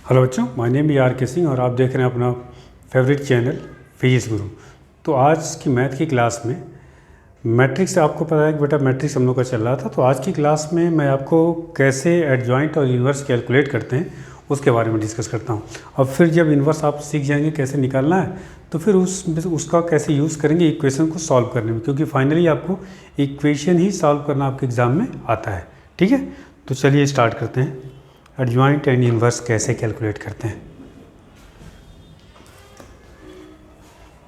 Hello बच्चों, my name is are के सिंह और आप देख रहे हैं अपना फेवरेट चैनल फिजिक्स गुरु। तो आज की मैथ की क्लास में मैट्रिक्स, आपको पता है कि बेटा मैट्रिक्स हम लोग का चल रहा था। तो आज की क्लास में मैं आपको कैसे एडजॉइंट और इन्वर्स कैलकुलेट करते हैं उसके बारे में डिस्कस करता हूँ। अब फिर जब इन्वर्स आप सीख जाएंगे कैसे निकालना है, तो फिर उसका कैसे यूज़ करेंगे इक्वेशन को सॉल्व करने में, क्योंकि फाइनली आपको इक्वेशन ही सॉल्व करना आपके एग्ज़ाम में आता है। ठीक है, तो चलिए स्टार्ट करते हैं। एडजॉइंट एंड इन्वर्स कैसे कैलकुलेट करते हैं।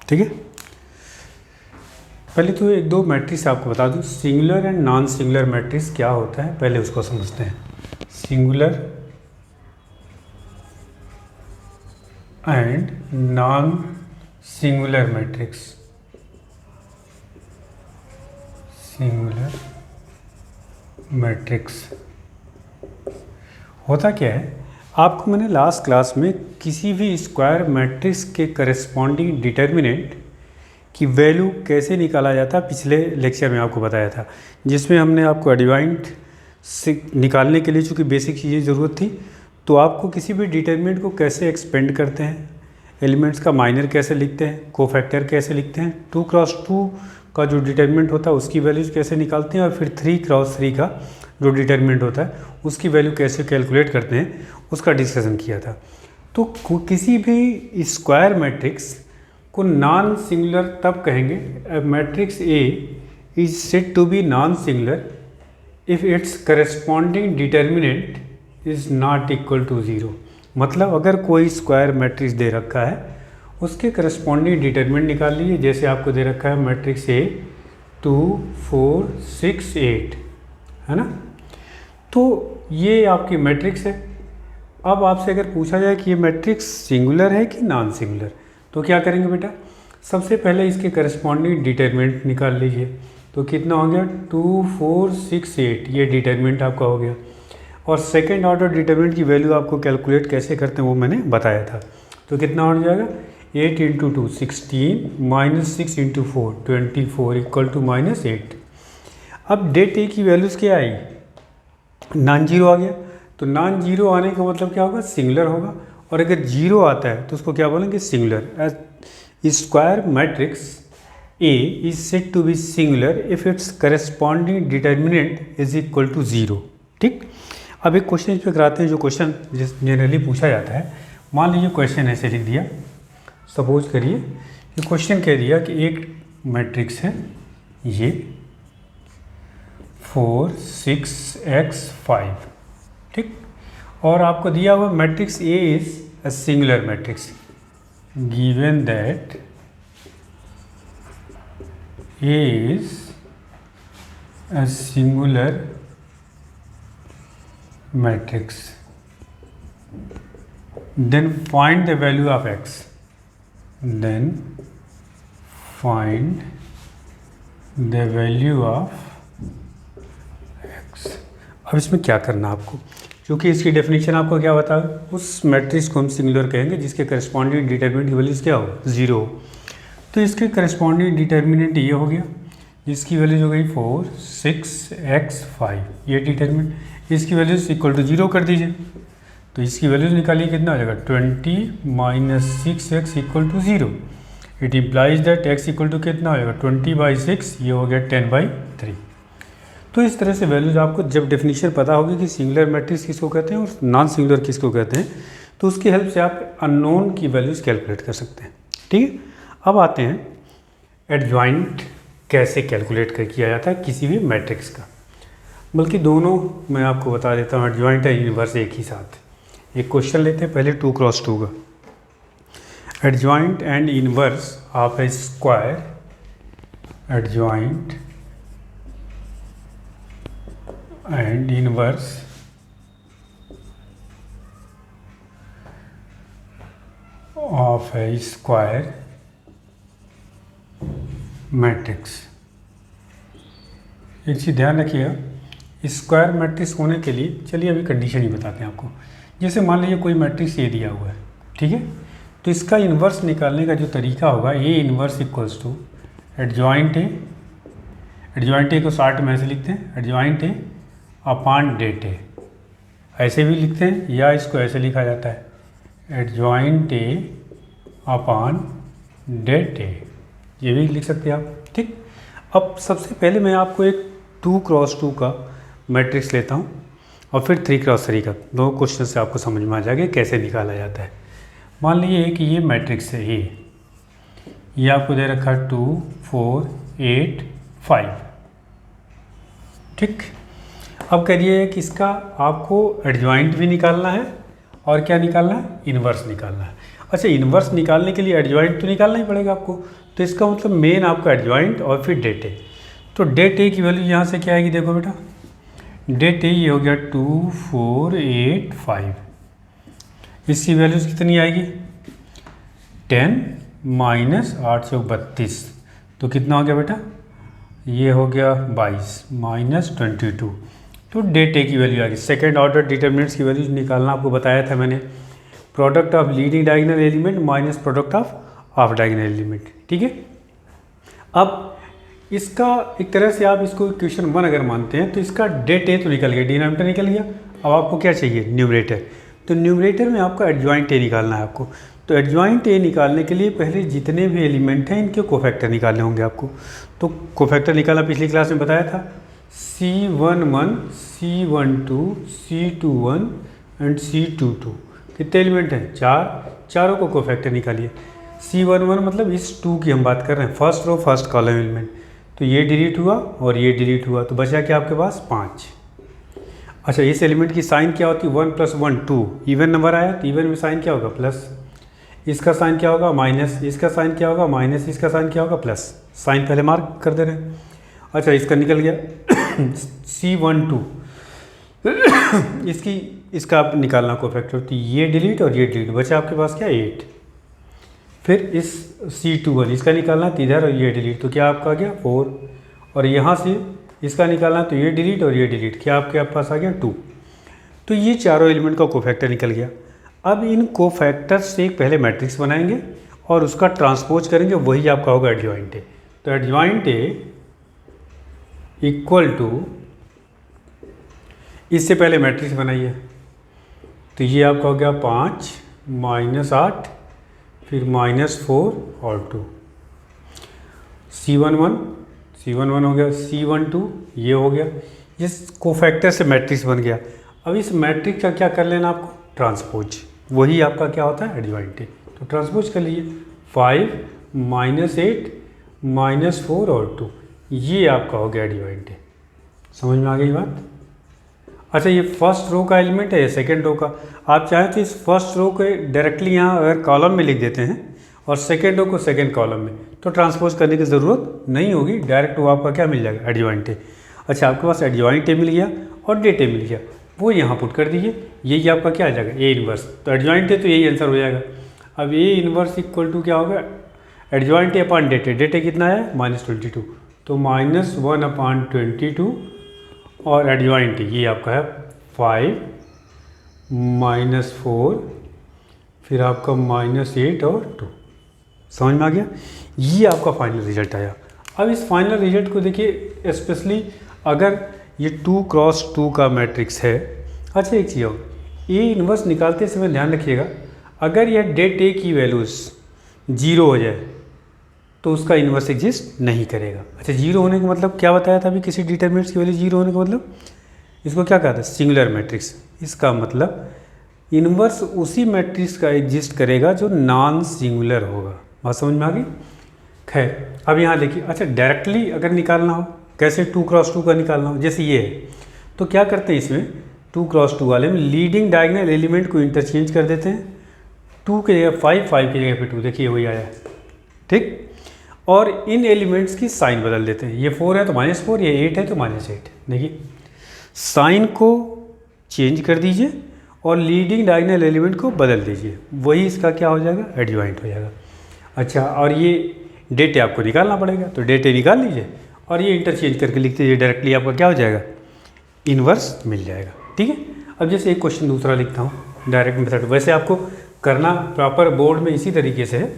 ठीक है, पहले तो एक दो मैट्रिक्स आपको बता दूं। Singular and non singular matrix क्या होता है, पहले उसको समझते हैं। Singular and non singular matrix. Singular matrix होता क्या है, आपको मैंने लास्ट क्लास में किसी भी स्क्वायर मैट्रिक्स के करस्पॉन्डिंग डिटर्मिनेंट की वैल्यू कैसे निकाला जाता है पिछले लेक्चर में आपको बताया था, जिसमें हमने आपको एडजॉइंट से निकालने के लिए चूँकि बेसिक चीज़ें ज़रूरत थी, तो आपको किसी भी डिटर्मिनेंट को कैसे एक्सपेंड करते हैं, एलिमेंट्स का माइनर कैसे लिखते हैं, कोफैक्टर कैसे लिखते हैं, 2x2 का जो डिटर्मिनेंट होता है उसकी वैल्यूज कैसे निकालते हैं, और फिर 3x3 का जो डिटर्मिनेंट होता है उसकी वैल्यू कैसे कैलकुलेट करते हैं, उसका डिस्कशन किया था। तो किसी भी स्क्वायर मैट्रिक्स को नॉन सिंगुलर तब कहेंगे, matrix A is said to be non singular if its corresponding determinant is not equal to zero. मतलब अगर कोई स्क्वायर मैट्रिक्स दे रखा है, उसके करस्पॉन्डिंग डिटर्मिनेंट निकाल लीजिए। जैसे आपको दे रखा है मैट्रिक्स ए 2 4 6 8, है ना। तो ये आपकी मैट्रिक्स है। अब आपसे अगर पूछा जाए कि ये मैट्रिक्स सिंगुलर है कि नॉन सिंगुलर, तो क्या करेंगे बेटा, सबसे पहले इसके करस्पॉन्डिंग डिटर्मिनेंट निकाल लीजिए। तो कितना हो गया, 2 4 6 8, ये डिटर्मिनेंट आपका हो गया। और सेकेंड ऑर्डर डिटर्मिनेंट की वैल्यू आपको कैलकुलेट कैसे करते हैं वो मैंने बताया था। तो कितना हो जाएगा, 8 × 2 16 -6 × 4 24 इक्वल टू -8। अब डेट ए की वैल्यूज़ क्या आई, नॉन जीरो आ गया। तो नॉन जीरो आने का मतलब क्या होगा, सिंगुलर होगा। और अगर जीरो आता है तो उसको क्या बोलेंगे, singular. Square matrix A is said to be singular if its corresponding determinant is equal to zero. ठीक, अब एक क्वेश्चन इस पर कराते हैं, जो क्वेश्चन जनरली पूछा जाता है। मान लीजिए क्वेश्चन ऐसे लिख दिया, सपोज करिए कि क्वेश्चन कह दिया कि एक मैट्रिक्स है ये 4 6 x 5, ठीक, और आपको दिया हुआ matrix A is a singular matrix given that A is a singular matrix, then find the value of x, then find the value of x। अब इसमें क्या करना आपको, क्योंकि इसकी डेफिनेशन आपको क्या बता, उस मैट्रिक्स को हम सिंगुलर कहेंगे जिसके करस्पॉन्डिंग डिटर्मिनेंट की वैल्यूज क्या हो, ज़ीरो। तो इसके करस्पॉन्डिंग डिटर्मिनेंट ये हो गया, जिसकी वैल्यूज हो गई 4 6 x 5, ये डिटर्मिनेंट, इसकी वैल्यूज इक्वल टू ज़ीरो कर दीजिए। तो इसकी वैल्यूज निकालिए, कितना हो जाएगा, 20 - 6x equal to zero. It implies that x equal to कितना हो जाएगा, 20/6, ये हो गया 10/3। तो इस तरह से वैल्यूज आपको जब डेफिनेशन पता होगी कि सिंगुलर मैट्रिक्स किसको कहते हैं और नॉन सिंगुलर किसको कहते हैं, तो उसकी हेल्प से आप अननोन की वैल्यूज कैलकुलेट कर सकते हैं। ठीक है, अब आते हैं एडजॉइंट कैसे कैलकुलेट किया जाता है किसी भी मैट्रिक्स का। बल्कि दोनों मैं आपको बता देता हूँ, एडजॉइंट और इन्वर्स एक ही साथ। एक क्वेश्चन लेते हैं पहले 2x2 का, adjoint and inverse of a square, adjoint and inverse of a square matrix. एक चीज़ ध्यान रखिएगा, स्क्वायर मैट्रिक्स होने के लिए, चलिए अभी कंडीशन ही बताते हैं आपको। जैसे मान लीजिए कोई मैट्रिक्स ए दिया हुआ है, ठीक है, तो इसका इन्वर्स निकालने का जो तरीका होगा, A inverse equals to adjoint A, adjoint A को शॉर्ट में ऐसे लिखते हैं, adjoint A upon det A, ऐसे भी लिखते हैं या इसको ऐसे लिखा जाता है adjoint A upon det A, ये भी लिख सकते हैं आप। ठीक, अब सबसे पहले मैं आपको एक 2x2 का मैट्रिक्स लेता हूँ और फिर 3x3 का, दो क्वेश्चन से आपको समझ में आ जाएगा कैसे निकाला जाता है। मान लीजिए कि ये मैट्रिक्स है, ये आपको दे रखा है 2 4 8 5। ठीक, अब करिए कि इसका आपको एडजॉइंट भी निकालना है और क्या निकालना है, इन्वर्स निकालना है। अच्छा, इन्वर्स निकालने के लिए एडजॉइंट तो निकालना ही पड़ेगा आपको, तो इसका मतलब मेन आपका एडजॉइंट और फिर डेट ए। तो डेट ए की वैल्यू यहाँ से क्या आएगी, देखो बेटा, डेट ए ये हो गया 2 4 8 5। इसकी वैल्यूज कितनी आएगी, 10 माइनस 8 से 32, तो कितना हो गया बेटा, ये हो गया 22 माइनस 22। तो डेट ए की वैल्यू आ गई। सेकेंड ऑर्डर डिटर्मिनेंट्स की वैल्यूज निकालना आपको बताया था मैंने, product of leading diagonal element minus product of diagonal element. ठीक है, अब इसका एक तरह से आप इसको क्वेश्चन 1 अगर मानते हैं तो इसका डेट ए तो निकल गया, डिनोमिनेटर निकल गया। अब आपको क्या चाहिए, न्यूमरेटर। तो न्यूमरेटर में आपका एडजॉइंट ए निकालना है आपको। तो एडजॉइंट ए निकालने के लिए पहले जितने भी एलिमेंट हैं इनके कोफैक्टर निकालने होंगे आपको। तो कोफैक्टर निकालना पिछली क्लास में बताया था, C11 C12 C21 and C22। कितने एलिमेंट हैं, 4, चारों को कोफैक्टर निकालिए। C11 मतलब इस 2 की हम बात कर रहे हैं, first row first column element. तो ये डिलीट हुआ और ये डिलीट हुआ, तो बचा क्या आपके पास, 5। अच्छा, इस एलिमेंट की साइन क्या होती है, 1 + 1 2, इवन नंबर आया तो इवन में साइन क्या होगा, प्लस। इसका साइन क्या होगा, माइनस। इसका साइन क्या होगा, माइनस। इसका साइन क्या होगा, प्लस। साइन पहले मार्क कर दे रहे हैं। अच्छा, इसका निकल गया C12 इसका आप निकालना कोफैक्टर, तो ये डिलीट और ये डिलीट, बचा आपके पास क्या, 8। फिर इस C21 इसका निकालना तो इधर और ये डिलीट, तो क्या आपका आ गया 4। और यहाँ से इसका निकालना तो ये डिलीट और ये डिलीट, क्या आपके पास आ गया 2। तो ये चारों एलिमेंट का कोफैक्टर निकल गया। अब इन कोफैक्टर से एक पहले मैट्रिक्स बनाएंगे और उसका ट्रांसपोज करेंगे, वही आपका होगा एडजॉइंट ए। तो एडजॉइंट ए इक्वल टू, इससे पहले मैट्रिक्स बनाइए, तो ये आपका हो गया 5 माइनस 8 फिर -4 और 2। C11 हो गया, C12 ये हो गया, इस कोफैक्टर से मैट्रिक्स बन गया। अब इस मैट्रिक्स का क्या कर लेना आपको, ट्रांसपोज, वही आपका क्या होता है, एडजॉइंट ए। तो ट्रांसपोज कर लीजिए, 5 -8 -4 और 2, ये आपका हो गया एडजॉइंट ए। समझ में आ गई बात। अच्छा, ये फर्स्ट रो का एलिमेंट है, ये सेकेंड रो का। आप चाहें तो इस फर्स्ट रो को डायरेक्टली यहाँ अगर कॉलम में लिख देते हैं और सेकेंड रो को सेकेंड कॉलम में, तो ट्रांसपोज करने की ज़रूरत नहीं होगी, डायरेक्ट वो आपका क्या मिल जाएगा, एडजॉइंट ए। अच्छा, आपके पास एडजॉइंट ए मिल गया और डेट ए मिल गया, वो यहाँ पुट कर दीजिए, यही आपका क्या आ जाएगा, ए इन्वर्स। तो एडजॉइंट ए तो यही आंसर हो जाएगा। अब ए इन्वर्स इक्वल टू क्या होगा, adjoint A upon det A. Det A कितना है, -22, तो -1 अपॉन 22 और एडजॉइंट ये आपका है 5 -4 फिर आपका -8 और 2। समझ में आ गया, ये आपका फाइनल रिजल्ट आया। अब इस फाइनल रिजल्ट को देखिए, स्पेशली अगर ये 2x2 का मैट्रिक्स है। अच्छा, एक चीज़ और, ए इन्वर्स निकालते समय ध्यान रखिएगा, अगर यह डेट ए की वैल्यूज़ 0 हो जाए तो उसका इन्वर्स एग्जिस्ट नहीं करेगा। अच्छा, 0 होने का मतलब क्या बताया था अभी, किसी डिटरमिनेंट्स की वैल्यू 0 होने का मतलब, इसको क्या कहा था, सिंगुलर मैट्रिक्स। इसका मतलब इन्वर्स उसी मैट्रिक्स का एग्जिस्ट करेगा जो नॉन सिंगुलर होगा। बात समझ में आ गई। खैर, अब यहाँ देखिए, अच्छा डायरेक्टली अगर निकालना हो, कैसे 2x2 का निकालना हो, जैसे ये है, तो क्या करते हैं इसमें 2x2 वाले में लीडिंग डायगोनल एलिमेंट को इंटरचेंज कर देते हैं। 2 की जगह 5, 5 की जगह पे 2, देखिए वही आया, ठीक। और इन एलिमेंट्स की साइन बदल देते हैं, ये 4 है तो -4, ये 8 है तो -8। देखिए, साइन को चेंज कर दीजिए और लीडिंग डायगोनल एलिमेंट को बदल दीजिए, वही इसका क्या हो जाएगा, एडजॉइंट हो जाएगा। अच्छा, और ये डेट ए आपको निकालना पड़ेगा, तो डेट ए निकाल लीजिए और ये इंटरचेंज करके लिखते दीजिए, डायरेक्टली आपका क्या हो जाएगा, इन्वर्स मिल जाएगा। ठीक है, अब जैसे एक क्वेश्चन दूसरा लिखता हूँ डायरेक्ट मेथड। वैसे आपको करना प्रॉपर बोर्ड में इसी तरीके से है,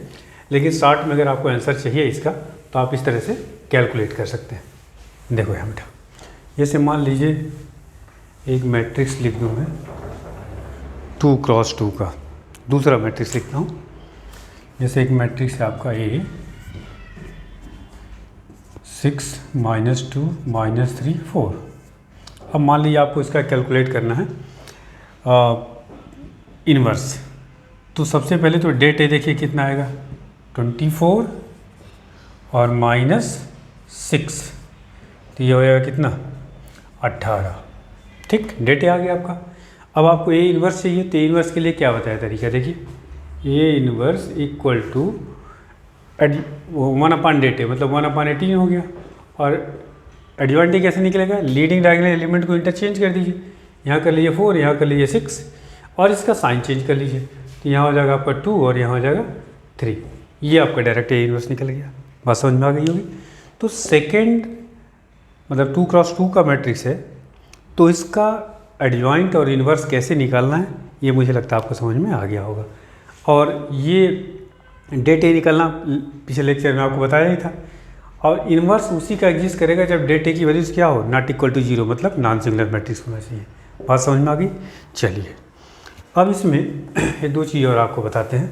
लेकिन शॉर्ट में अगर आपको आंसर चाहिए इसका तो आप इस तरह से कैलकुलेट कर सकते हैं। देखो यहाँ बेटा, जैसे मान लीजिए एक मैट्रिक्स लिख दूँ मैं 2x2 का, दूसरा मैट्रिक्स लिखता हूँ। जैसे एक मैट्रिक्स है आपका A 6 -2 -3 4। अब मान लीजिए आपको इसका कैलकुलेट करना है इन्वर्स। तो सबसे पहले तो डेट ए देखिए कितना आएगा 24 और -6, तो ये हो जाएगा कितना 18। ठीक, डेट ए आ गया आपका। अब आपको ए इन्वर्स चाहिए, तो ए इन्वर्स के लिए क्या बताया तरीका देखिए। ए इन्वर्स इक्वल टू 1/डेट ए मतलब 1/18 हो गया। और एडजॉइंट कैसे निकलेगा, लीडिंग डायगोनल एलिमेंट को इंटरचेंज कर दीजिए, यहाँ कर लीजिए 4, यहाँ कर लीजिए 6 और इसका साइन चेंज कर लीजिए, तो यहाँ हो जाएगा आपका 2 और यहाँ हो जाएगा 3। ये आपका डायरेक्ट ए इन्वर्स निकल गया। बात समझ में आ गई होगी। तो सेकेंड मतलब 2x2 का मैट्रिक्स है, तो इसका एडजॉइंट और इन्वर्स कैसे निकालना है ये मुझे लगता है आपको समझ में आ गया होगा। और ये डेट ए निकालना पिछले लेक्चर में आपको बताया ही था। और इन्वर्स उसी का एग्जिस्ट करेगा जब डेट ए की वैल्यूज क्या हो, नॉट इक्वल टू 0, मतलब नॉन सिंगुलर मैट्रिक्स होना चाहिए। बात समझ में आ गई। चलिए अब इसमें ये दो चीज़ और आपको बताते हैं।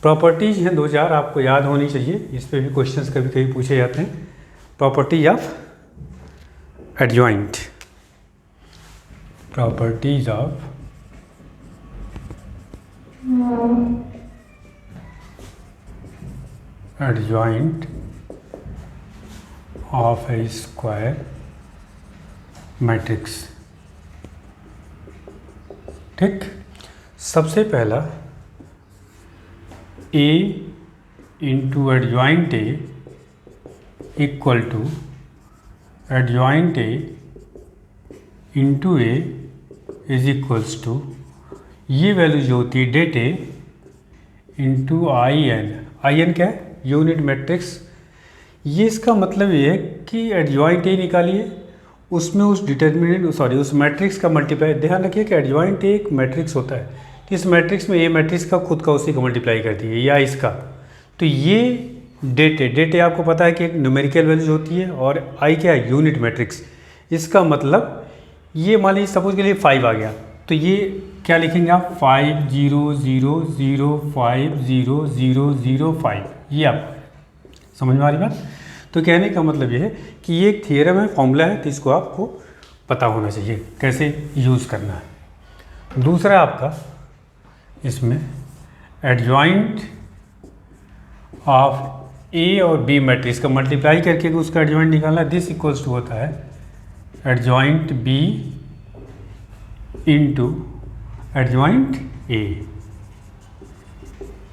प्रॉपर्टीज हैं 2-4 आपको याद होनी चाहिए, इस पर भी क्वेश्चंस कभी कभी पूछे जाते हैं। Property of adjoint, properties of adjoint of a square matrix. ठीक, सबसे पहला A into adjoint A equal to adjoint A into A is equals to, ये वैल्यू जो होती है det A into I n क्या है, यूनिट मैट्रिक्स। ये इसका मतलब ये है कि एडजॉइंट ए निकालिए, उसमें उस उस मैट्रिक्स का मल्टीप्लाई। ध्यान रखिए कि एडजॉइंट एक मैट्रिक्स होता है, तो इस मैट्रिक्स में ए मैट्रिक्स का खुद का उसी का मल्टीप्लाई करती है या इसका। तो ये डेट ए आपको पता है कि एक न्यूमेरिकल वैल्यूज होती है और आई क्या है, यूनिट मैट्रिक्स। इसका मतलब ये मान लीजिए सपोज के लिए 5 आ गया, तो ये क्या लिखेंगे आप 5 0 0 0 5 0 0 0 5। ये आप समझ में आ रही बात। तो कहने का मतलब ये है कि ये एक थियरम है, फॉर्मूला है, तो इसको आपको पता होना चाहिए कैसे यूज़ करना है। दूसरा आपका इसमें एडजॉइंट ऑफ ए और बी मैट्रिक्स का मल्टीप्लाई करके उसका एडजॉइंट निकालना। दिस इक्वल्स टू होता है adjoint B into adjoint A.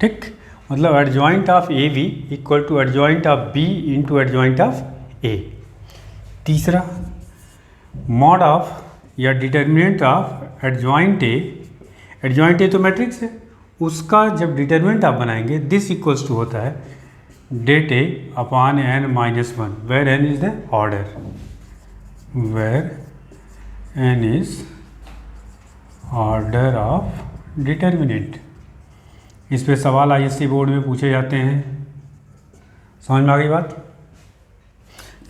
ठीक, मतलब adjoint of A B equal to adjoint of B into adjoint of A. तीसरा मॉड ऑफ या डिटर्मिनेंट ऑफ एडजॉइंट ए तो मैट्रिक्स है, उसका जब डिटर्मिनेंट आप बनाएंगे दिस इक्वल्स टू होता है det A upon n-1, where n is the order, where n is order of determinant. इस पे सवाल आईएससी बोर्ड में पूछे जाते हैं। समझ में आ गई बात।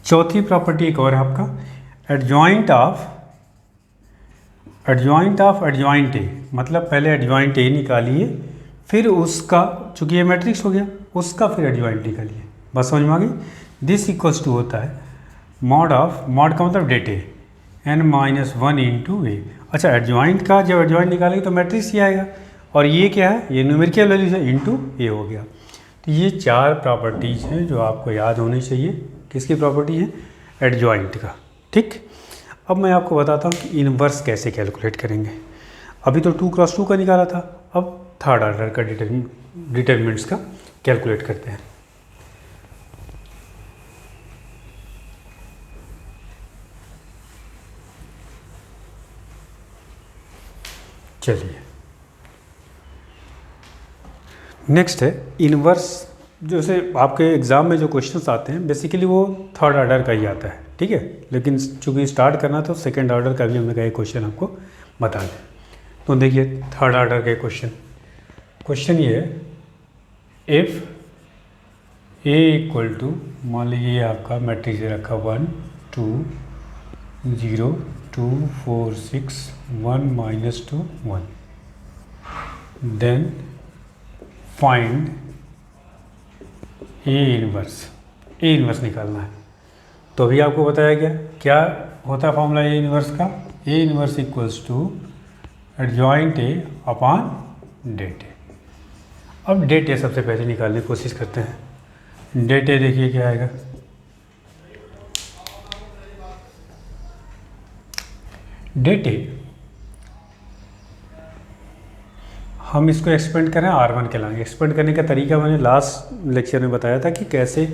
चौथी प्रॉपर्टी एक और है आपका एडजॉइंट ऑफ एडजॉइंट ए, मतलब पहले एडजॉइंट ए निकालिए, फिर उसका, चूंकि ये मैट्रिक्स हो गया, उसका फिर एडजॉइंट निकालिए। बस समझ में आ गई। दिस इक्वल्स टू होता है मॉड का मतलब डेट ए n-1 इंटू ए। अच्छा, एडजॉइंट का जब एडजॉइंट निकालेंगे तो मैट्रिक्स ही आएगा, और ये क्या है, ये न्यूमेरिकल वैल्यूज है, इंटू ए हो गया। तो ये 4 प्रॉपर्टीज़ हैं जो आपको याद होनी चाहिए। किसकी प्रॉपर्टी है, एडजॉइंट का। ठीक, अब मैं आपको बताता हूँ कि इनवर्स कैसे कैलकुलेट करेंगे। अभी तो 2x2 का निकाला था, अब थर्ड ऑर्डर का डिटर्मिनेंट्स का कैलकुलेट करते हैं। चलिए नेक्स्ट है इनवर्स। जैसे आपके एग्ज़ाम में जो क्वेश्चंस आते हैं बेसिकली वो थर्ड ऑर्डर का ही आता है, ठीक है, लेकिन चूंकि स्टार्ट करना तो सेकंड ऑर्डर का भी हमने कहा क्वेश्चन आपको बता दें। तो देखिए थर्ड ऑर्डर का क्वेश्चन ये है, इफ़ ए इक्वल टू, मान लीजिए आपका मैट्रिक्स रखा 1 2 0 2 4 6 1 -2 1, देन फाइंड ए इनवर्स निकालना है। तो अभी आपको बताया गया क्या होता है फॉर्मूला ए इनवर्स का। A inverse equals to adjoint A upon det A. अब डेट ए सबसे पहले निकालने की कोशिश करते हैं। डेट ए देखिए क्या आएगा, डेट ए हम इसको एक्सपेंड करें R1 के लाएंगे। एक्सपेंड करने का तरीका मैंने लास्ट लेक्चर में बताया था कि कैसे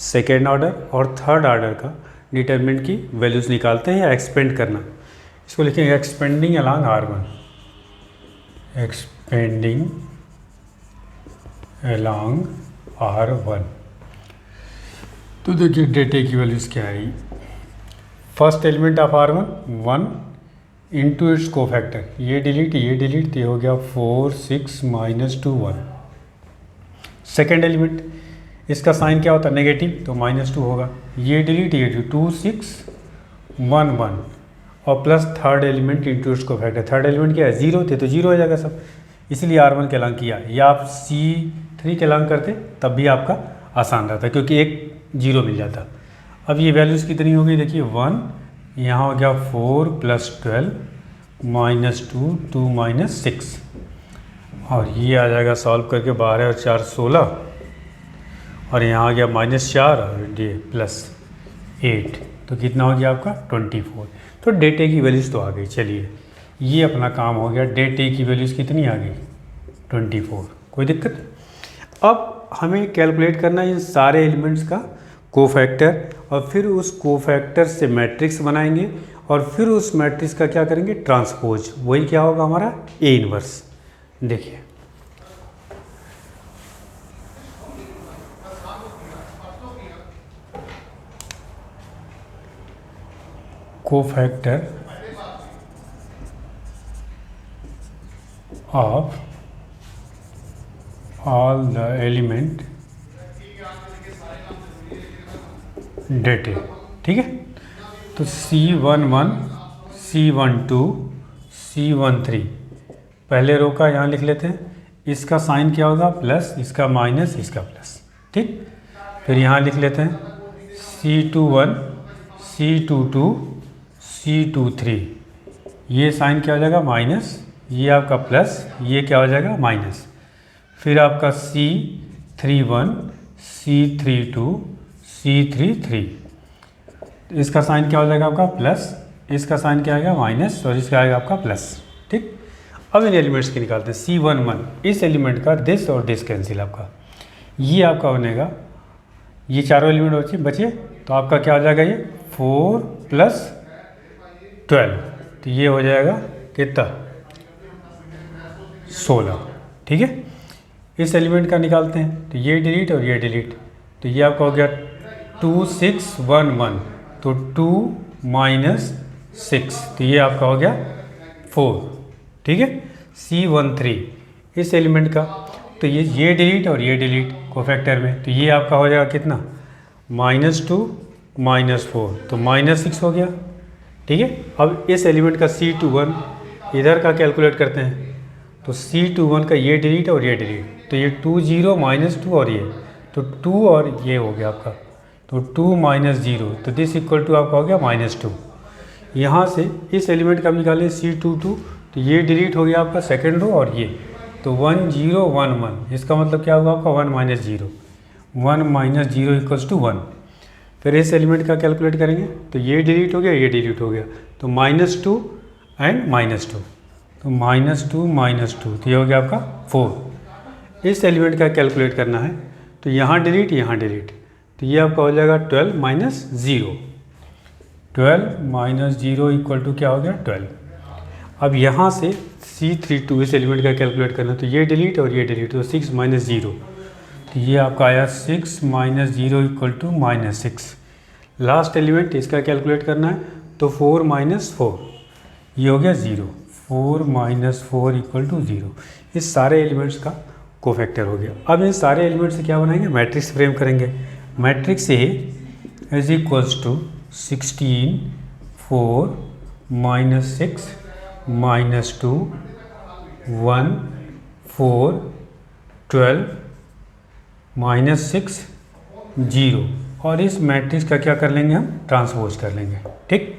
सेकेंड ऑर्डर और थर्ड ऑर्डर का डिटरमिनेंट की वैल्यूज़ निकालते हैं या एक्सपेंड करना। इसको लिखेंगे expanding along R1, expanding along R1। तो देखिए डेट ए की वैल्यूज़ क्या आई। First element of R1 1 into its cofactor, ये डिलीट ये हो गया 4 6 -2 1। सेकेंड एलिमेंट इसका साइन क्या होता है नेगेटिव, तो -2 होगा। ये डिलीट 2 6 1 1 और plus third element into its cofactor. Third element क्या है 0 थे तो 0 हो जाएगा सब, इसलिए R1 के अलॉन्ग किया। या आप C3 के अलॉन्ग करते तब भी आपका आसान रहता क्योंकि एक 0 मिल जाता। अब ये वैल्यूज़ कितनी हो गई देखिए 1, यहाँ हो गया 4 + 12 -2 2 -6 और ये आ जाएगा सॉल्व करके 12 और 4 16 और यहाँ आ गया -4 और ये +8 तो कितना हो गया आपका 24। तो डेट ए की वैल्यूज़ तो आ गई। चलिए ये अपना काम हो गया। डेट ए की वैल्यूज़ कितनी आ गई 24, कोई दिक्कत। अब हमें कैलकुलेट करना है इन सारे एलिमेंट्स का कोफैक्टर और फिर उस कोफैक्टर से मैट्रिक्स बनाएंगे और फिर उस मैट्रिक्स का क्या करेंगे ट्रांसपोज। वही क्या होगा हमारा ए इनवर्स। देखिए cofactor of all the element det A, ठीक है। तो C11 C12 C13 पहले रो का यहाँ लिख लेते हैं। इसका साइन क्या होगा प्लस, इसका माइनस, इसका प्लस, ठीक। फिर यहाँ लिख लेते हैं C21 C22 C23, ये साइन क्या हो जाएगा माइनस, ये आपका प्लस, ये क्या हो जाएगा माइनस। फिर आपका C31 C32 C33, इसका साइन क्या हो जाएगा आपका प्लस, इसका साइन क्या आएगा माइनस और इसका आएगा आपका प्लस, ठीक। अब इन एलिमेंट्स की निकालते हैं। C11 इस एलिमेंट का दिस और दिस कैंसिल आपका, ये आपका बनेगा, ये चारों एलिमेंट बचे तो आपका क्या हो जाएगा ये 4 + 12 तो ये हो जाएगा कितना 16, ठीक है। इस एलिमेंट का निकालते हैं तो ये डिलीट और ये डिलीट तो ये आपका हो गया 2 6 1 1 तो 2 - 6 तो ये आपका हो गया 4, ठीक है। C13 इस एलिमेंट का तो ये डिलीट और ये डिलीट कोफैक्टर में तो ये आपका हो जाएगा कितना -2 -4 तो -6 हो गया, ठीक है। अब इस एलिमेंट का C21 इधर का कैलकुलेट करते हैं तो C21 का ये डिलीट और ये डिलीट तो ये 2 0 -2 और ये तो 2 और ये हो गया आपका तो 2 - 0 तो दिस इक्वल टू आपका हो गया -2। यहाँ से इस एलिमेंट का निकालें C22 तो ये डिलीट हो गया आपका सेकेंड रो और ये तो 1 0 1 1 इसका मतलब क्या होगा आपका 1 - 0 1 - 0 = 1। फिर इस एलिमेंट का कैलकुलेट करेंगे तो ये डिलीट हो गया ये डिलीट हो गया तो -2 एंड -2 तो -2 -2 तो ये हो गया आपका 4। इस एलिमेंट का कैलकुलेट करना है तो यहाँ डिलीट तो ये आपका हो जाएगा 12 - 0 12 - 0 = क्या हो गया 12। अब यहाँ से C32 इस एलिमेंट का कैलकुलेट करना तो ये डिलीट और ये डिलीट तो 6 - 0 तो ये आपका आया 6 - 0 = -6। लास्ट एलिमेंट इसका कैलकुलेट करना है तो 4 - 4 ये हो गया 0 4 - 4 = 0। इस सारे एलिमेंट्स का कोफैक्टर हो गया। अब इन सारे एलिमेंट से क्या बनाएंगे मैट्रिक्स फ्रेम करेंगे। मैट्रिक्स A = 16 4 - 6 -2 1 4 12 -6 0 और इस मैट्रिक्स का क्या कर लेंगे हम, ट्रांसपोज कर लेंगे। ठीक,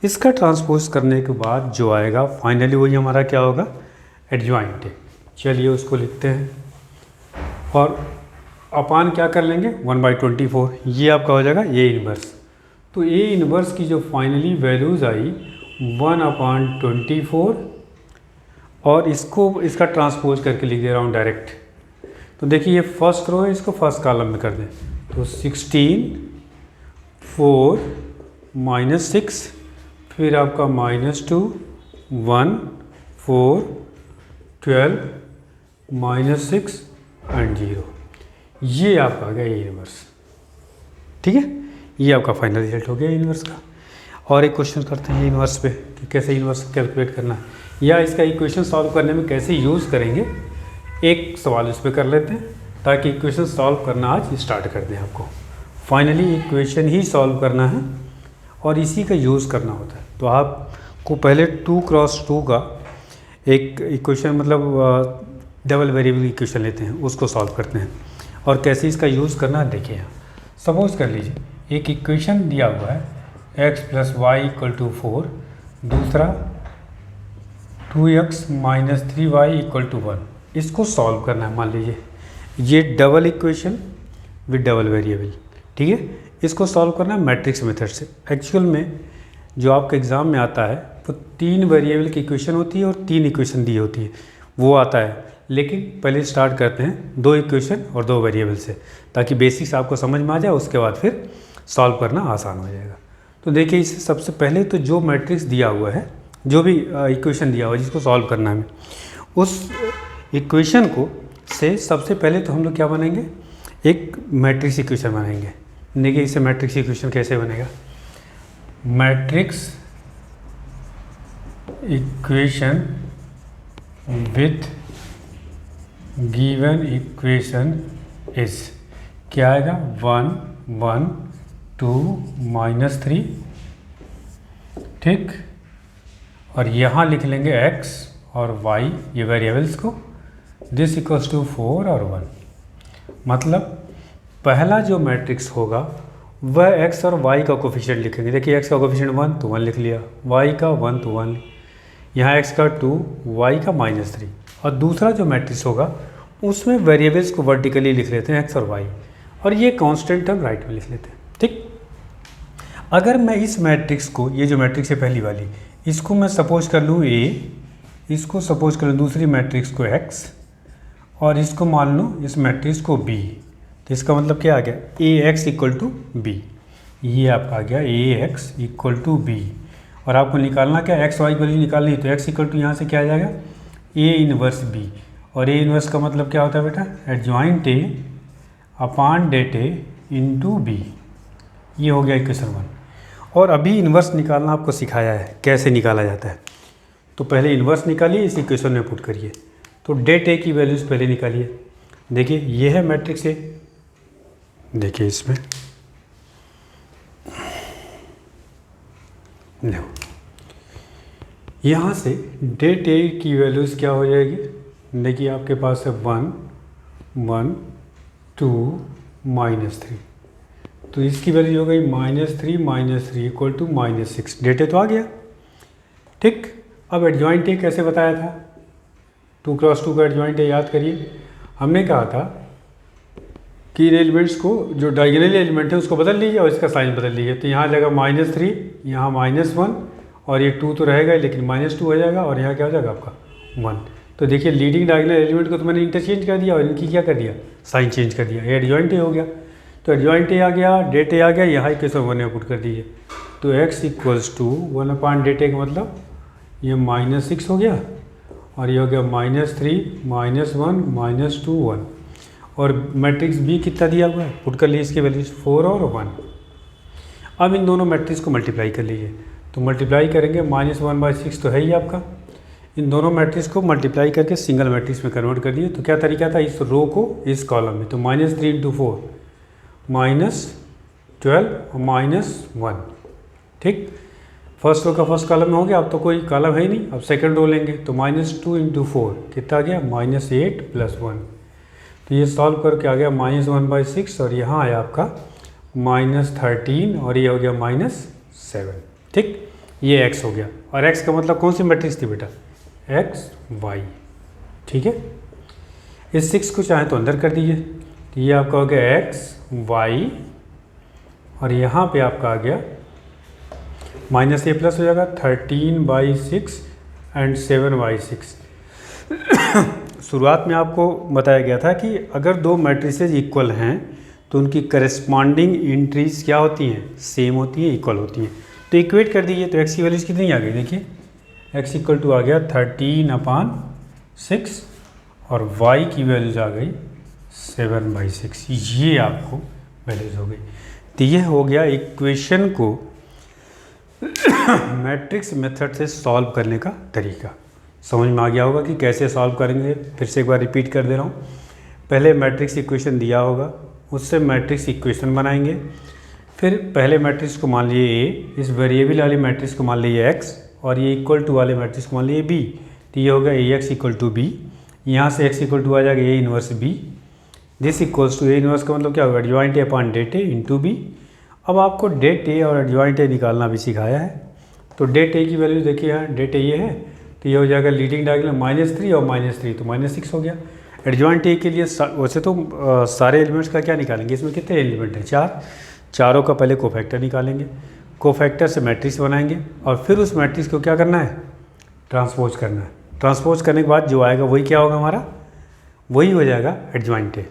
इसका ट्रांसपोज करने के बाद जो आएगा फाइनली वही हमारा क्या होगा, एडजॉइंट है। चलिए उसको लिखते हैं और अपान क्या कर लेंगे 1/24, ये आपका हो जाएगा ए इनवर्स। तो ए इनवर्स की जो फाइनली वैल्यूज़ आई 1/24 और इसका ट्रांसपोज करके लिख दे रहा हूँ डायरेक्ट। तो देखिए ये फर्स्ट रो है, इसको फर्स्ट कॉलम में कर दें। तो 16 4 -6 फिर आपका -2 1 4 12 -6 एंड 0, ये आपका आ गया ए इनवर्स। ठीक है, ये आपका फाइनल रिजल्ट हो गया इनवर्स का। और एक क्वेश्चन करते हैं इनवर्स पे कि कैसे इनवर्स कैलकुलेट करना है या इसका इक्वेशन सॉल्व करने में कैसे यूज़ करेंगे। एक सवाल इस पर कर लेते हैं ताकि इक्वेशन सॉल्व करना आज स्टार्ट कर दें। आपको फाइनली इक्वेशन ही सॉल्व करना है और इसी का यूज़ करना होता है। तो आपको पहले 2x2 का एक इक्वेशन मतलब डबल वेरिएबल इक्वेशन लेते हैं, उसको सॉल्व करते हैं और कैसे इसका यूज़ करना है देखिए। सपोज कर लीजिए एक इक्वेशन दिया हुआ है x + y = 4, दूसरा 2x - 3y = 1, इसको सॉल्व करना है। मान लीजिए ये double equation with double variable, ठीक है, इसको सॉल्व करना है मैट्रिक्स मेथड से। एक्चुअल में जो आपके एग्ज़ाम में आता है वो 3 वेरिएबल की इक्वेशन होती है और 3 इक्वेशन दी होती है, वो आता है। लेकिन पहले स्टार्ट करते हैं 2 इक्वेशन और 2 वेरिएबल से ताकि बेसिक्स आपको समझ में आ जाए, उसके बाद फिर सॉल्व करना आसान हो जाएगा। तो देखिए इससे सबसे पहले तो जो मैट्रिक्स दिया हुआ है, जो भी इक्वेशन दिया हुआ है जिसको सॉल्व करना है, उस इक्वेशन को से सबसे पहले तो हम लोग क्या बनाएंगे, एक मैट्रिक्स इक्वेशन बनाएंगे। देखिए इससे मैट्रिक्स इक्वेशन कैसे बनेगा, matrix equation with given equation is क्या आएगा 1 1 2 -3, ठीक, और यहाँ लिख लेंगे x और y ये वेरिएबल्स को, दिस इक्वल्स टू 4 और 1। मतलब पहला जो मैट्रिक्स होगा वह x और y का कोफिशिएंट लिखेंगे। देखिए x का कोफिशिएंट 1 तो 1 लिख लिया, y का 1 तो 1, यहाँ x का 2, y का -3, और दूसरा जो मैट्रिक्स होगा उसमें वेरिएबल्स को वर्टिकली लिख लेते हैं x और y, और ये कांस्टेंट टर्म राइट में लिख लेते हैं। ठीक, अगर मैं इस मैट्रिक्स को, ये जो मैट्रिक्स है पहली वाली, इसको मैं सपोज कर लूँ a, इसको सपोज कर लूँ दूसरी मैट्रिक्स को x और इसको मान लूँ इस मैट्रिक्स को b, तो इसका मतलब क्या आ गया ax = b, ये आपका आ गया ax = b। और आपको निकालना क्या, x y की वैल्यू निकालनी है, तो x = यहाँ से क्या आ जाएगा a इनवर्स b, और a इनवर्स का मतलब क्या होता है बेटा, adjoint a upon det a into b, ये हो गया इक्वेशन 1। और अभी इन्वर्स निकालना आपको सिखाया है कैसे निकाला जाता है। तो पहले इन्वर्स निकालिए, इस इक्वेशन में पुट करिए। तो डेट ए की वैल्यूज़ पहले निकालिए। देखिए ये है मैट्रिक्स ए, देखिए इसमें देखो यहाँ से डेट ए की वैल्यूज़ क्या हो जाएगी, देखिए आपके पास है 1 1 2 -3, तो इसकी वैल्यू हो गई -3 -3 = -6, डेट ए तो आ गया। ठीक, अब एडजॉइंट ए कैसे बताया था, 2x2 का एडजॉइंट ए याद करिए। हमने कहा था कि इन एलिमेंट्स को, जो डायगोनल एलिमेंट है उसको बदल लीजिए और इसका साइन बदल लीजिए। तो यहाँ जाएगा -3, यहाँ -1 और ये 2 तो रहेगा लेकिन -2 हो जाएगा, और यहाँ क्या हो जाएगा आपका 1। तो देखिए लीडिंग डायगोनल एलिमेंट को तो मैंने इंटरचेंज कर दिया और इनकी क्या कर दिया, साइन चेंज कर दिया, ये एडजॉइंट ए हो गया। तो एडजॉइंट ए आ गया, डेट ए आ गया, यहाँ इक्वेशन 1 में पुट कर दीजिए। तो x = 1 डेट ए का मतलब ये -6 हो गया, और ये हो गया -3 -1 -2 1, और मैट्रिक्स बी कितना दिया हुआ है, पुट कर लीजिए इसकी वैल्यूज 4 और 1। अब इन दोनों मैट्रिक्स को मल्टीप्लाई कर लीजिए, तो मल्टीप्लाई करेंगे -1/6 तो है ही आपका। इन दोनों मैट्रिक्स को मल्टीप्लाई करके सिंगल मैट्रिक्स में कन्वर्ट कर दिए। तो क्या तरीका था, इस रो को इस कॉलम में, तो -3 × 4 -12 और -1, ठीक। फर्स्ट रो का फर्स्ट कॉलम में हो गया, अब तो कोई कॉलम है ही नहीं, अब सेकंड रो लेंगे तो -2 × 4 कितना आ गया -8 + 1। तो ये सॉल्व करके आ गया -1/6 और यहाँ आया आपका -13 और ये हो गया -7। ठीक, ये x हो गया। और x का मतलब कौन सी मैट्रिक्स थी बेटा, x y। ठीक है, इस 6 को चाहे तो अंदर कर दीजिए, तो ये आपका हो गया x y और यहाँ पे आपका आ गया -a+ हो जाएगा 13/6 एंड 7/6। शुरुआत में आपको बताया गया था कि अगर दो मैट्रिसेज इक्वल हैं तो उनकी करस्पॉन्डिंग एंट्रीज क्या होती हैं, सेम होती हैं, इक्वल होती हैं। तो इक्वेट कर दीजिए, तो x की वैल्यूज कितनी आ गई, देखिए x = आ गया 13/6 और y की वैल्यूज आ गई 7/6। ये आपको वैल्यूज हो गई। तो ये हो गया इक्वेशन को मैट्रिक्स मेथड से सॉल्व करने का तरीका। समझ में आ गया होगा कि कैसे सॉल्व करेंगे। फिर से एक बार रिपीट कर दे रहा हूँ। पहले मैट्रिक्स इक्वेशन दिया होगा, उससे मैट्रिक्स इक्वेशन बनाएंगे। फिर पहले मैट्रिक्स को मान लिए a, इस वेरिएबल वाले मैट्रिक्स को मान लिए x और ये इक्वल टू वाले मैट्रिक्स को मान लिए b। तो ये हो गया ax = b, यहाँ से x = आ जाएगा a 1 b। This equals to a 1 का मतलब क्या होगा, adjoint a upon det a × b। अब आपको det a और एडजॉइंट a निकालना भी सिखाया है। तो det a की वैल्यू देखिए, यहाँ det a ये है, तो ये हो जाएगा लीडिंग डायगोनल -3 और -3 तो -6 हो गया। एडजॉइंट a के लिए वैसे तो सारे एलिमेंट्स का क्या निकालेंगे, इसमें कितने एलिमेंट हैं, 4, चारों का पहले कोफैक्टर निकालेंगे, कोफैक्टर से मैट्रिक्स बनाएंगे और फिर उस मैट्रिक्स को क्या करना है, ट्रांसपोज करना है। ट्रांसपोज करने के बाद जो आएगा वही क्या होगा, हमारा वही हो जाएगा एडजॉइंट a।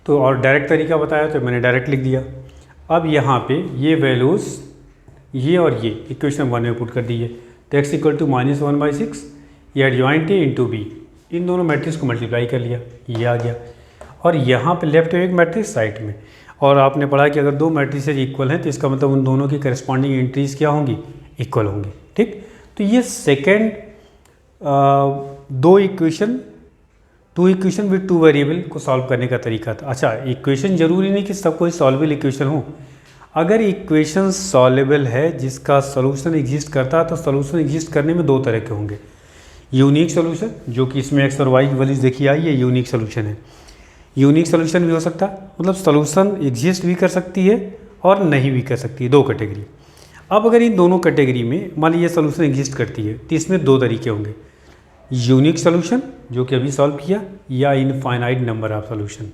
तो और डायरेक्ट तरीका बताया तो मैंने डायरेक्ट लिख दिया। अब यहाँ पे ये वैल्यूज़ ये और ये इक्वेशन 1 में पुट कर दिए, तो x = -1/6, ये एडजॉइंट a × b, इन दोनों मैट्रिक्स को मल्टीप्लाई कर लिया, ये आ गया। और यहाँ पे लेफ्ट में एक मैट्रिक्स साइड में, और आपने पढ़ा कि अगर दो मैट्रिसेज इक्वल हैं तो इसका मतलब उन दोनों की करस्पॉन्डिंग एंट्रीज क्या होंगी, इक्वल होंगी। ठीक, तो ये second two equation with 2 variable को सॉल्व करने का तरीका था। अच्छा, इक्वेशन जरूरी नहीं कि सब कोई सॉल्वेबल इक्वेशन हो। अगर इक्वेशन सॉल्वेबल है जिसका सॉल्यूशन एग्जिस्ट करता है तो सॉल्यूशन एग्जिस्ट करने में दो तरह के होंगे। यूनिक सॉल्यूशन, जो कि इसमें x और y की वैल्यूज देखी आई, ये यूनिक सॉल्यूशन है। यूनिक सॉल्यूशन भी हो सकता है, मतलब सॉल्यूशन एग्जिस्ट भी कर सकती है और नहीं भी कर सकती है, दो कैटेगरी। अब अगर इन दोनों कैटेगरी में मान लीजिए सॉल्यूशन एग्जिस्ट करती है तो इसमें दो तरीके होंगे, यूनिक सॉल्यूशन जो कि अभी सॉल्व किया, या इनफाइनाइट नंबर ऑफ सॉल्यूशन।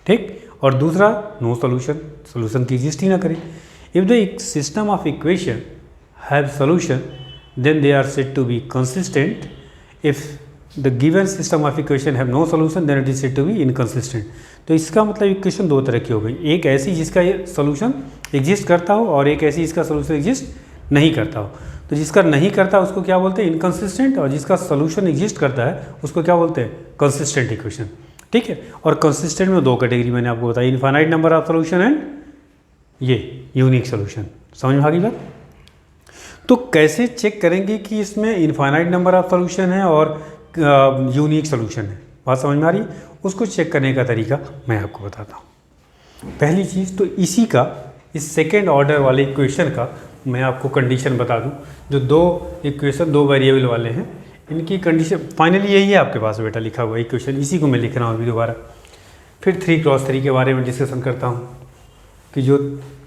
ठीक, और दूसरा नो सॉल्यूशन, सॉल्यूशन की एग्जिस्ट ही ना करे। If the system of equation have solution then they are said to be consistent. If the given system of equation have no solution then it is said to be inconsistent. तो इसका मतलब equation दो तरह की हो गई, एक ऐसी जिसका ये सॉल्यूशन एग्जिस्ट करता हो और एक ऐसी जिसका सॉल्यूशन एग्जिस्ट नहीं करता हो। तो जिसका नहीं करता उसको क्या बोलते हैं, इनकंसिस्टेंट, और जिसका सॉल्यूशन एग्जिस्ट करता है उसको क्या बोलते हैं, कंसिस्टेंट इक्वेशन। ठीक है, और कंसिस्टेंट में दो कैटेगरी मैंने आपको बताया, infinite number of solution and ये यूनिक सॉल्यूशन। समझ में आ गई बात। तो कैसे चेक करेंगे कि इसमें इनफाइनाइट नंबर ऑफ सॉल्यूशन है और यूनिक सॉल्यूशन है, बात समझ में आ रही है। उसको चेक करने का तरीका मैं आपको बताता हूँ। पहली चीज़ तो इसी का, इस सेकेंड ऑर्डर वाले इक्वेशन का मैं आपको कंडीशन बता दूं। जो दो इक्वेशन दो वेरिएबल वाले हैं, इनकी कंडीशन फाइनली यही है आपके पास बेटा लिखा हुआ इक्वेशन, इसी को मैं लिख रहा हूँ अभी दोबारा। फिर 3x3 के बारे में डिस्कशन करता हूँ कि जो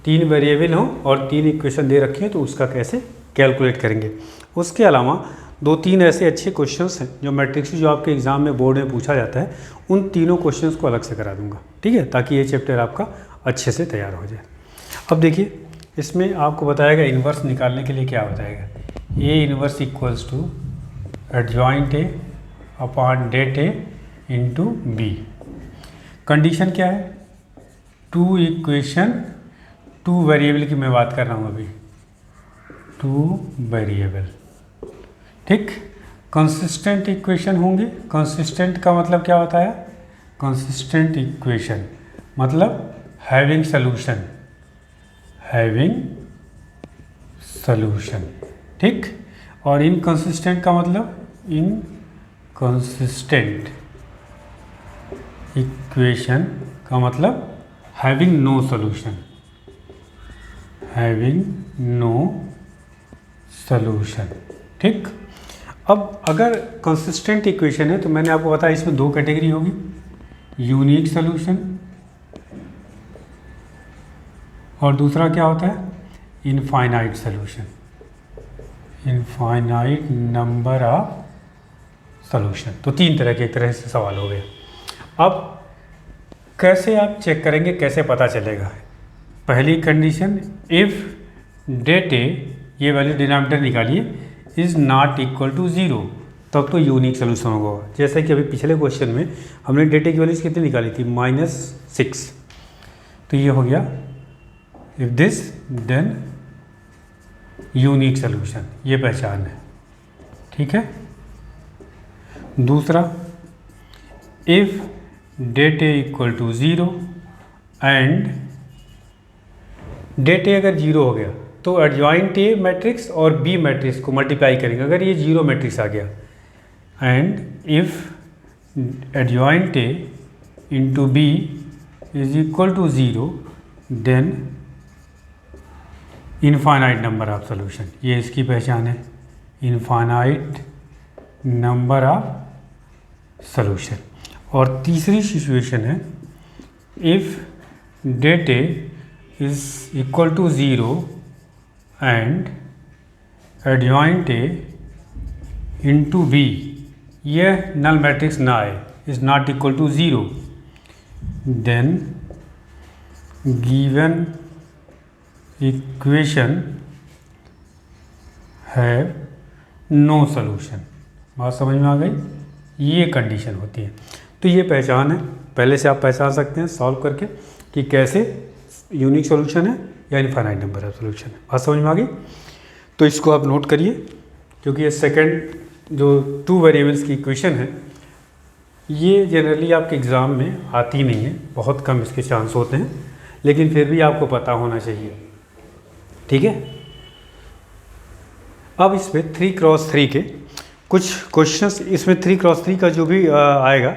3 वेरिएबल हों और 3 इक्वेशन दे रखे हैं तो उसका कैसे कैलकुलेट करेंगे। उसके अलावा 2-3 ऐसे अच्छे क्वेश्चंस हैं जो मैट्रिक्स जो आपके एग्जाम में बोर्ड में पूछा जाता है, उन तीनों क्वेश्चंस को अलग से करा दूंगा। ठीक है, ताकि ये चैप्टर आपका अच्छे से तैयार हो जाए। अब देखिए, इसमें आपको बताएगा इन्वर्स निकालने के लिए क्या बताएगा, A inverse = adjoint A upon det a × b। Condition क्या है, 2 इक्वेशन 2 वेरिएबल की मैं बात कर रहा हूँ अभी, 2 वेरिएबल। ठीक, कंसिस्टेंट इक्वेशन होंगे। कंसिस्टेंट का मतलब क्या होता है, कंसिस्टेंट इक्वेशन मतलब हैविंग सॉल्यूशन, ठीक। और इनकंसिस्टेंट का मतलब इनकंसिस्टेंट इक्वेशन का मतलब हैविंग नो सॉल्यूशन, सॉल्यूशन। ठीक, अब अगर कंसिस्टेंट इक्वेशन है तो मैंने आपको बताया इसमें दो कैटेगरी होगी, यूनिक सॉल्यूशन और दूसरा क्या होता है, infinite solution, infinite number of solution. तो तीन तरह के एक तरह से सवाल हो गए। अब कैसे आप चेक करेंगे, कैसे पता चलेगा? पहली कंडीशन, इफ़ डेट ए, ये वैल्यू डिनोमिनेटर निकालिए, is not equal to zero, तब तो यूनिक सोल्यूशन होगा। जैसे कि अभी पिछले क्वेश्चन में हमने डेट ए की वैल्यूज कितनी निकाली थी, -6, तो ये हो गया if this then unique solution, ये पहचान है। ठीक है, दूसरा, if det A equal to zero and det A अगर जीरो हो गया तो एडजॉइंट ए मैट्रिक्स और बी मैट्रिक्स को मल्टीप्लाई करेंगे अगर ये जीरो मैट्रिक्स आ गया, and if adjoint A into B is equal to zero then infinite number of solution, ये इसकी पहचान है, इनफाइनाइट नंबर ऑफ सॉल्यूशन। और तीसरी सिचुएशन है, if det A is equal to zero and adjoint A into B, यह null matrix ना आए, is not equal to zero, then given equation है नो सॉल्यूशन। बात समझ में आ गई? ये कंडीशन होती है। तो ये पहचान है, पहले से आप पहचान सकते हैं सॉल्व करके कि कैसे यूनिक सॉल्यूशन है या इनफाइनाइट नंबर ऑफ सॉल्यूशन है। बात समझ में आ गई? तो इसको आप नोट करिए, क्योंकि ये सेकंड जो टू वेरिएबल्स की इक्वेशन है ये जनरली आपके एग्ज़ाम में आती नहीं है, बहुत कम इसके चांस होते हैं, लेकिन फिर भी आपको पता होना चाहिए। ठीक है, अब इसमें 3x3 के कुछ क्वेश्चंस, इसमें 3x3 का जो भी आएगा,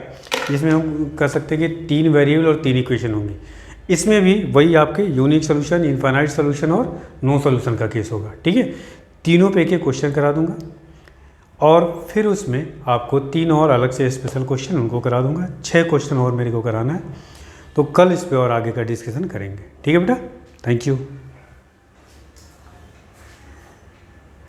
जिसमें हम कर सकते हैं कि 3 वेरिएबल और 3 इक्वेशन होंगी, इसमें भी वही आपके यूनिक सोल्यूशन, इनफाइनाइट सोल्यूशन और नो सोल्यूशन का केस होगा। ठीक है, तीनों पे एक क्वेश्चन करा दूंगा और फिर उसमें आपको 3 और अलग से स्पेशल क्वेश्चन उनको करा दूंगा। 6 क्वेश्चन और मेरे को कराना है, तो कल इस पे और आगे का डिस्कशन करेंगे। ठीक है बेटा, थैंक यू।